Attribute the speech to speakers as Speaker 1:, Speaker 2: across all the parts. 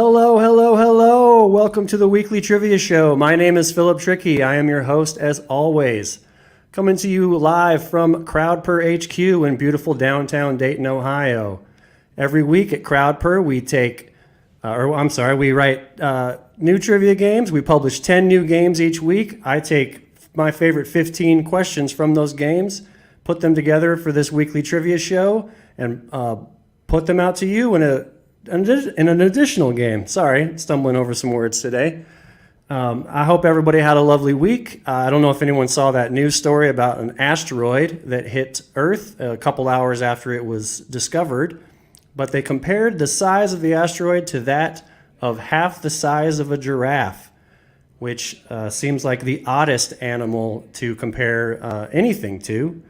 Speaker 1: Hello, hello, hello. Welcome to the Weekly Trivia Show. My name is Philip Trickey. I am your host as always. Coming to you live from Crowdpurr HQ in beautiful downtown Dayton, Ohio. Every week at Crowdpurr, we write new trivia games. We publish 10 new games each week. I take my favorite 15 questions from those games, put them together for this weekly trivia show, and put them out to you in an additional game. Sorry, stumbling over some words today. I hope everybody had a lovely week. I don't know if anyone saw that news story about an asteroid that hit Earth a couple hours after it was discovered, but they compared the size of the asteroid to that of half the size of a giraffe, which seems like the oddest animal to compare anything to.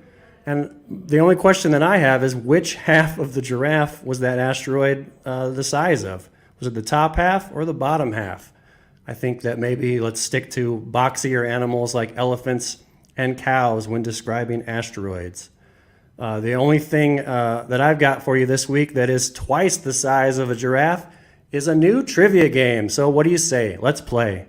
Speaker 1: And the only question that I have is, which half of the giraffe was that asteroid the size of? Was it the top half or the bottom half? I think that maybe let's stick to boxier animals like elephants and cows when describing asteroids. The only thing that I've got for you this week that is twice the size of a giraffe is a new trivia game. So what do you say? Let's play.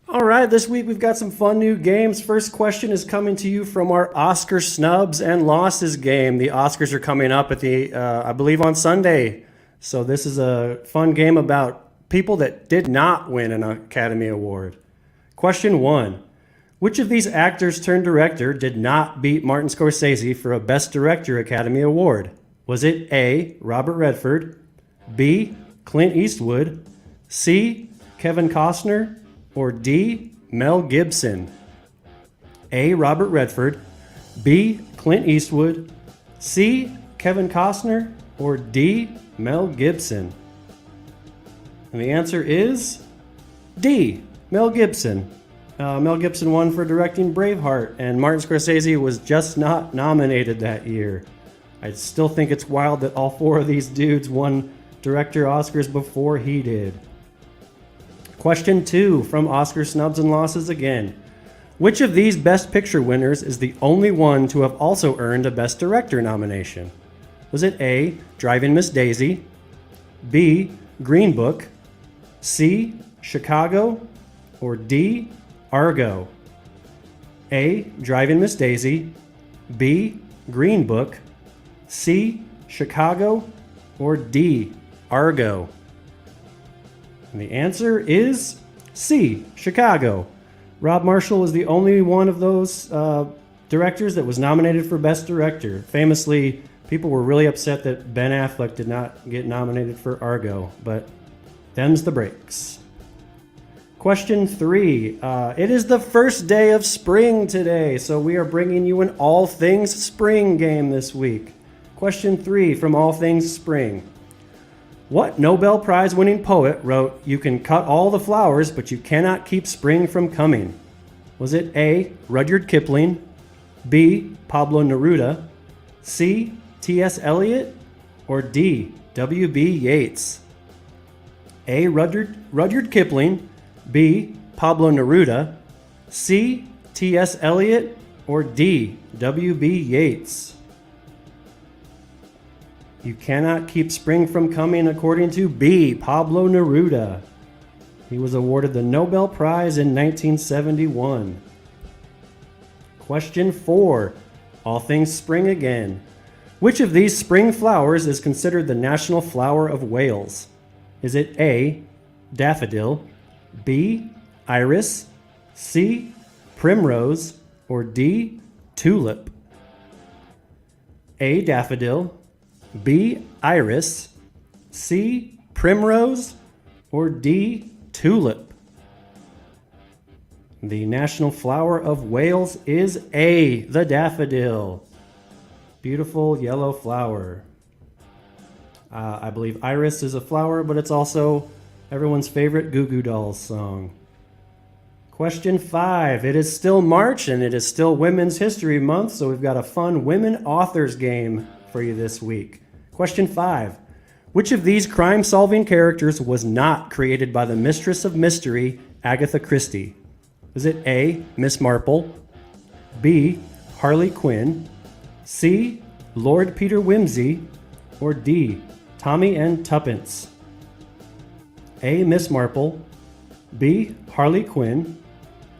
Speaker 1: All right, this week we've got some fun new games. First question is coming to you from our Oscar snubs and losses game. The Oscars are coming up at I believe on Sunday. So this is a fun game about people that did not win an Academy Award. Question 1. Which of these actors turned director did not beat Martin Scorsese for a Best Director Academy Award? Was it A, Robert Redford, B, Clint Eastwood, C, Kevin Costner, or D, Mel Gibson? A, Robert Redford, B, Clint Eastwood, C, Kevin Costner, or D, Mel Gibson? And the answer is D, Mel Gibson. Mel Gibson won for directing Braveheart, and Martin Scorsese was just not nominated that year. I still think it's wild that all four of these dudes won director Oscars before he did. Question 2 from Oscar snubs and losses again. Which of these Best Picture winners is the only one to have also earned a Best Director nomination? Was it A, Driving Miss Daisy, B, Green Book, C, Chicago, or D, Argo? A, Driving Miss Daisy, B, Green Book, C, Chicago, or D, Argo? And the answer is C, Chicago. Rob Marshall was the only one of those directors that was nominated for Best Director. Famously, people were really upset that Ben Affleck did not get nominated for Argo, but them's the breaks. Question 3. It is the first day of spring today, so we are bringing you an All Things Spring game this week. Question 3 from All Things Spring. What Nobel Prize winning poet wrote, "You can cut all the flowers, but you cannot keep spring from coming"? Was it A, Rudyard Kipling, B, Pablo Neruda, C, T.S. Eliot, or D, W.B. Yeats? A, Rudyard Kipling, B, Pablo Neruda, C, T.S. Eliot, or D, W.B. Yeats? You cannot keep spring from coming, according to B, Pablo Neruda. He was awarded the Nobel Prize in 1971. Question 4, All Things Spring again. Which of these spring flowers is considered the national flower of Wales? Is it A, daffodil, B, iris, C, primrose, or D, tulip? A, daffodil, B, iris, C, primrose, or D, tulip? The national flower of Wales is A, the daffodil. Beautiful yellow flower. I believe iris is a flower, but it's also everyone's favorite Goo Goo Dolls song. Question 5. It is still March and it is still Women's History Month, so we've got a fun women authors game for you this week. Question 5. Which of these crime-solving characters was not created by the Mistress of Mystery Agatha Christie? Is it A, Miss Marple, B, Harley Quinn, C, Lord Peter Wimsey, or D, Tommy and Tuppence? A, Miss Marple, B, Harley Quinn,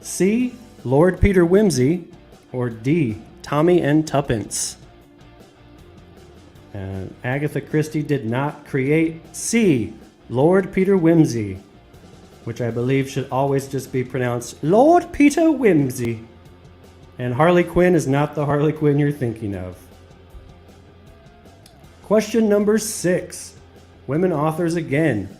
Speaker 1: C, Lord Peter Wimsey, or D, Tommy and Tuppence? And Agatha Christie did not create C, Lord Peter Wimsey, which I believe should always just be pronounced Lord Peter Wimsey. And Harley Quinn is not the Harley Quinn you're thinking of. Question number 6. Women authors again.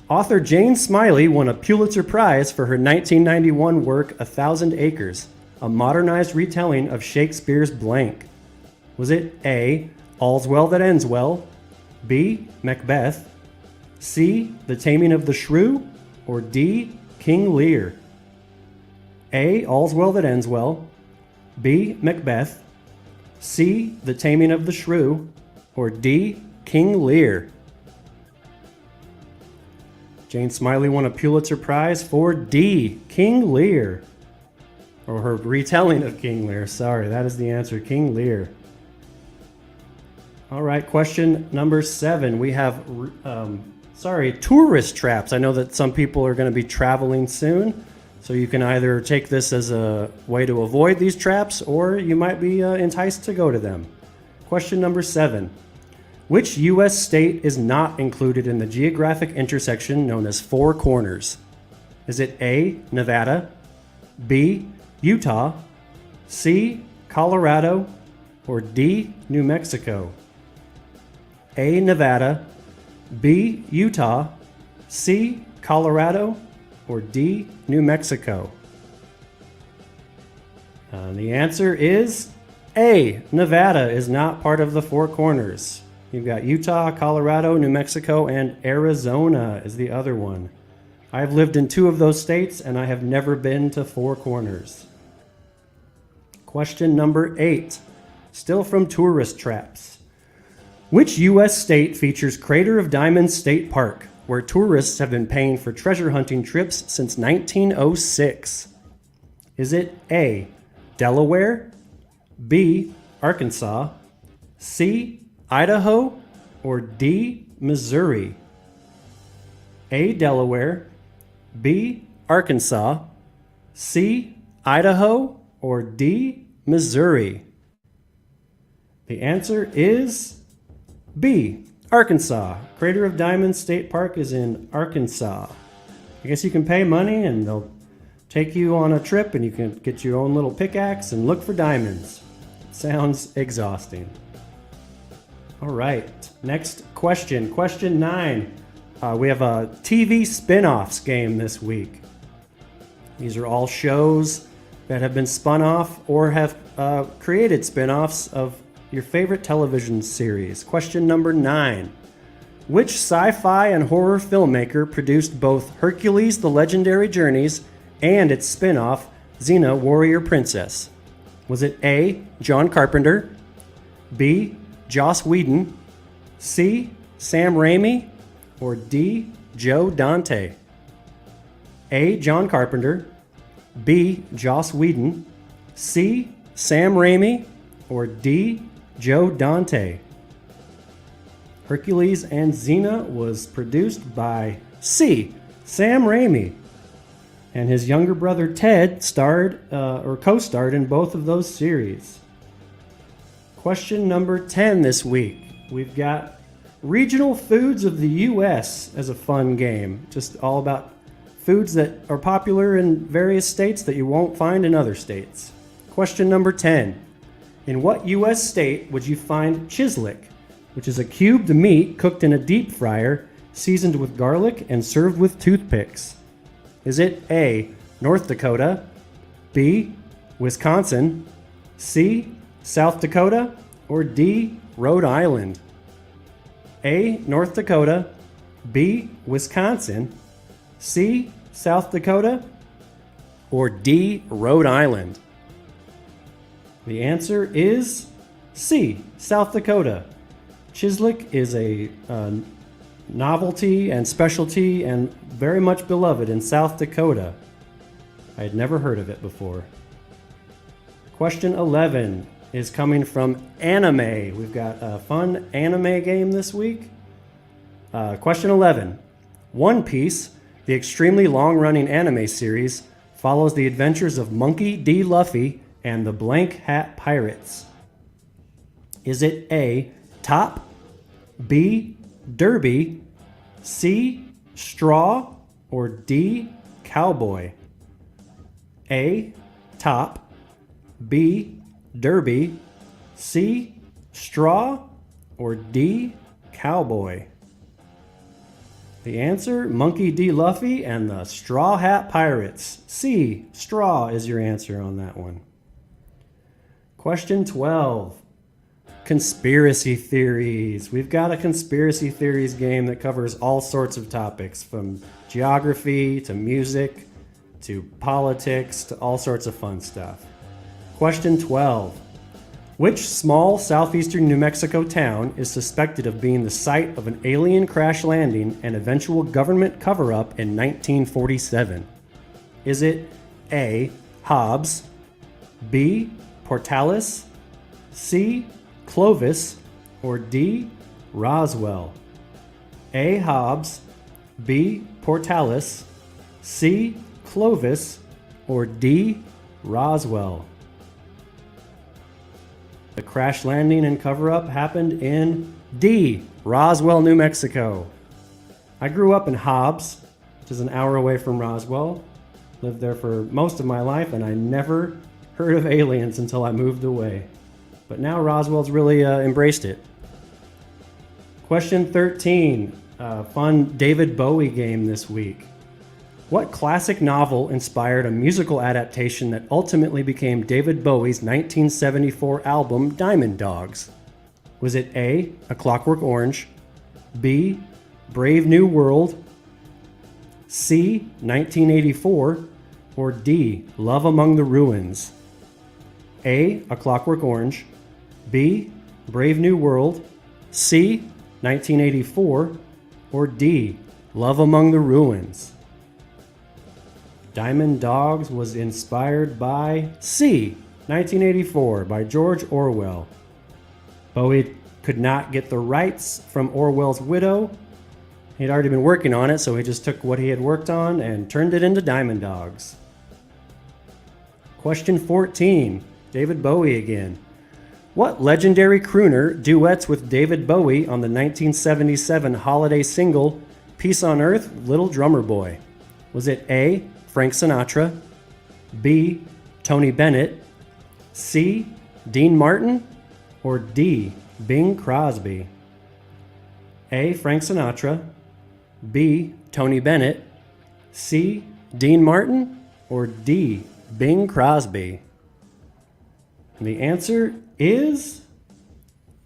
Speaker 1: Author Jane Smiley won a Pulitzer Prize for her 1991 work A Thousand Acres, a modernized retelling of Shakespeare's blank. Was it A, All's Well That Ends Well, B, Macbeth, C, The Taming of the Shrew, or D, King Lear? A, All's Well That Ends Well, B, Macbeth, C, The Taming of the Shrew, or D, King Lear? Jane Smiley won a Pulitzer Prize for D, King Lear. Or her retelling of King Lear. Sorry, that is the answer, King Lear. All right, question number 7. We have, tourist traps. I know that some people are going to be traveling soon, so you can either take this as a way to avoid these traps, or you might be enticed to go to them. Question number 7. Which U.S. state is not included in the geographic intersection known as Four Corners? Is it A, Nevada, B, Utah, C, Colorado, or D, New Mexico? A, Nevada, B, Utah, C, Colorado, or D, New Mexico? The answer is A, Nevada is not part of the Four Corners. You've got Utah, Colorado, New Mexico, and Arizona is the other one. I've lived in 2 of those states, and I have never been to Four Corners. Question number 8, still from tourist traps. Which U.S. state features Crater of Diamonds State Park, where tourists have been paying for treasure hunting trips since 1906? Is it A, Delaware, B, Arkansas, C, Idaho, or D, Missouri? A, Delaware, B, Arkansas, C, Idaho, or D, Missouri? The answer is B, Arkansas. Crater of Diamonds State Park is in Arkansas. I guess you can pay money and they'll take you on a trip and you can get your own little pickaxe and look for diamonds. Sounds exhausting. All right, next question. Question 9. We have a TV spin-offs game this week. These are all shows that have been spun off or have created spin-offs of your favorite television series. Question number 9. Which sci-fi and horror filmmaker produced both Hercules: The Legendary Journeys and its spin-off, Xena: Warrior Princess? Was it A, John Carpenter, B, Joss Whedon, C, Sam Raimi, or D, Joe Dante? A, John Carpenter, B, Joss Whedon, C, Sam Raimi, or D, Joe Dante? Hercules and Xena was produced by C, Sam Raimi. And his younger brother Ted starred or co-starred in both of those series. Question number 10 this week. We've got regional foods of the U.S. as a fun game. Just all about foods that are popular in various states that you won't find in other states. Question number 10. In what U.S. state would you find chislic, which is a cubed meat cooked in a deep fryer, seasoned with garlic and served with toothpicks? Is it A, North Dakota, B, Wisconsin, C, South Dakota, or D, Rhode Island? A, North Dakota, B, Wisconsin, C, South Dakota, or D, Rhode Island? The answer is C, South Dakota. Chislic is a novelty and specialty and very much beloved in South Dakota. I had never heard of it before. Question 11 is coming from anime. We've got a fun anime game this week. Question 11. One Piece, the extremely long-running anime series, follows the adventures of Monkey D. Luffy and the Blank Hat Pirates. Is it A, Top, B, Derby, C, Straw, or D, Cowboy? A, Top, B, Derby, C, Straw, or D, Cowboy? The answer, Monkey D. Luffy and the Straw Hat Pirates. C, Straw is your answer on that one. Question 12. Conspiracy theories. We've got a conspiracy theories game that covers all sorts of topics, from geography to music to politics to all sorts of fun stuff. Question 12. Which small southeastern New Mexico town is suspected of being the site of an alien crash landing and eventual government cover-up in 1947? Is it A, Hobbs, B, Portales, C, Clovis, or D, Roswell? A, Hobbs, B, Portales, C, Clovis, or D, Roswell? The crash landing and cover-up happened in D, Roswell, New Mexico. I grew up in Hobbs, which is an hour away from Roswell. Lived there for most of my life, and I never heard of aliens until I moved away. But now Roswell's really embraced it. Question 13, fun David Bowie game this week. What classic novel inspired a musical adaptation that ultimately became David Bowie's 1974 album Diamond Dogs? Was it A, A Clockwork Orange, B, Brave New World, C, 1984, or D, Love Among the Ruins? A, A Clockwork Orange, B, Brave New World, C, 1984, or D, Love Among the Ruins? Diamond Dogs was inspired by C, 1984, by George Orwell. Bowie could not get the rights from Orwell's widow. He'd already been working on it, so he just took what he had worked on and turned it into Diamond Dogs. Question 14, David Bowie again. What legendary crooner duets with David Bowie on the 1977 holiday single Peace on Earth, Little Drummer Boy? Was it A, Frank Sinatra, B, Tony Bennett, C, Dean Martin, or D, Bing Crosby? A, Frank Sinatra, B, Tony Bennett, C, Dean Martin, or D, Bing Crosby? And the answer is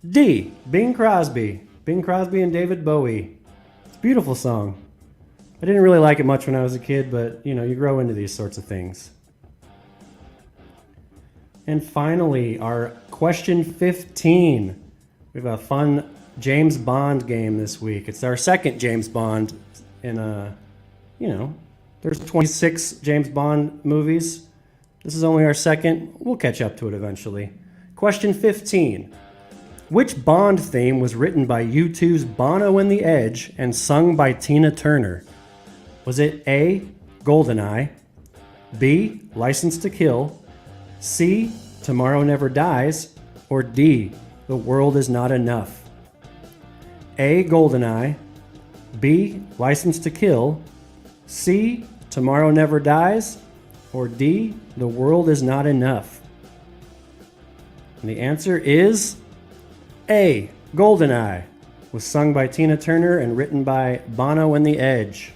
Speaker 1: D, Bing Crosby. Bing Crosby and David Bowie. It's a beautiful song. I didn't really like it much when I was a kid, but you grow into these sorts of things. And finally, our question 15. We have a fun James Bond game this week. It's our second James Bond in there's 26 James Bond movies. This is only our second. We'll catch up to it eventually. Question 15. Which Bond theme was written by U2's Bono and the Edge and sung by Tina Turner? Was it A, GoldenEye, B, License to Kill, C, Tomorrow Never Dies, or D, The World Is Not Enough? A, GoldenEye, B, License to Kill, C, Tomorrow Never Dies, or D, The World Is Not Enough? And the answer is A, GoldenEye, was sung by Tina Turner and written by Bono and the Edge.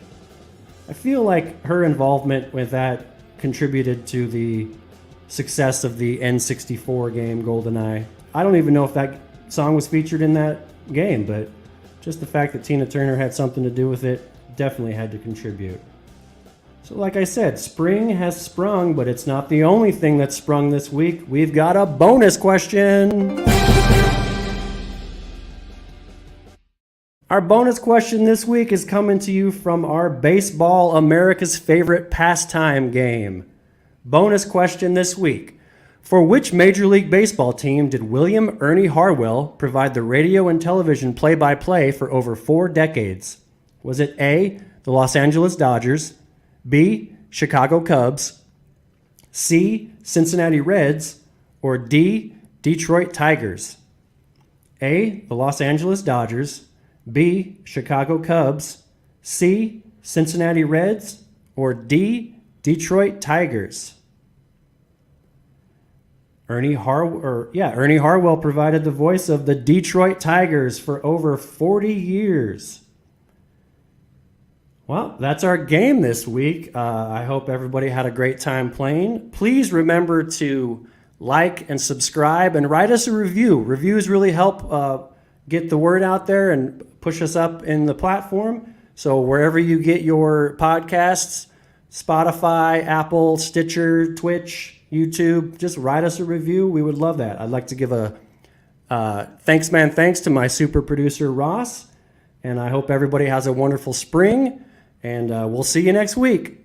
Speaker 1: I feel like her involvement with that contributed to the success of the N64 game GoldenEye. I don't even know if that song was featured in that game, but just the fact that Tina Turner had something to do with it definitely had to contribute. So like I said, spring has sprung, but it's not the only thing that's sprung this week. We've got a bonus question. Our bonus question this week is coming to you from our Baseball America's Favorite Pastime game. Bonus question this week. For which Major League Baseball team did William Ernie Harwell provide the radio and television play-by-play for over 4 decades? Was it A, the Los Angeles Dodgers, B, Chicago Cubs, C, Cincinnati Reds, or D, Detroit Tigers? A, the Los Angeles Dodgers, B, Chicago Cubs, C, Cincinnati Reds, or D, Detroit Tigers? Ernie Harwell provided the voice of the Detroit Tigers for over 40 years. Well, that's our game this week. I hope everybody had a great time playing. Please remember to like and subscribe and write us a review. Reviews really help get the word out there and push us up in the platform. So wherever you get your podcasts, Spotify, Apple, Stitcher, Twitch, YouTube, just write us a review. We would love that. I'd like to give a thanks to my super producer, Ross. And I hope everybody has a wonderful spring. And we'll see you next week.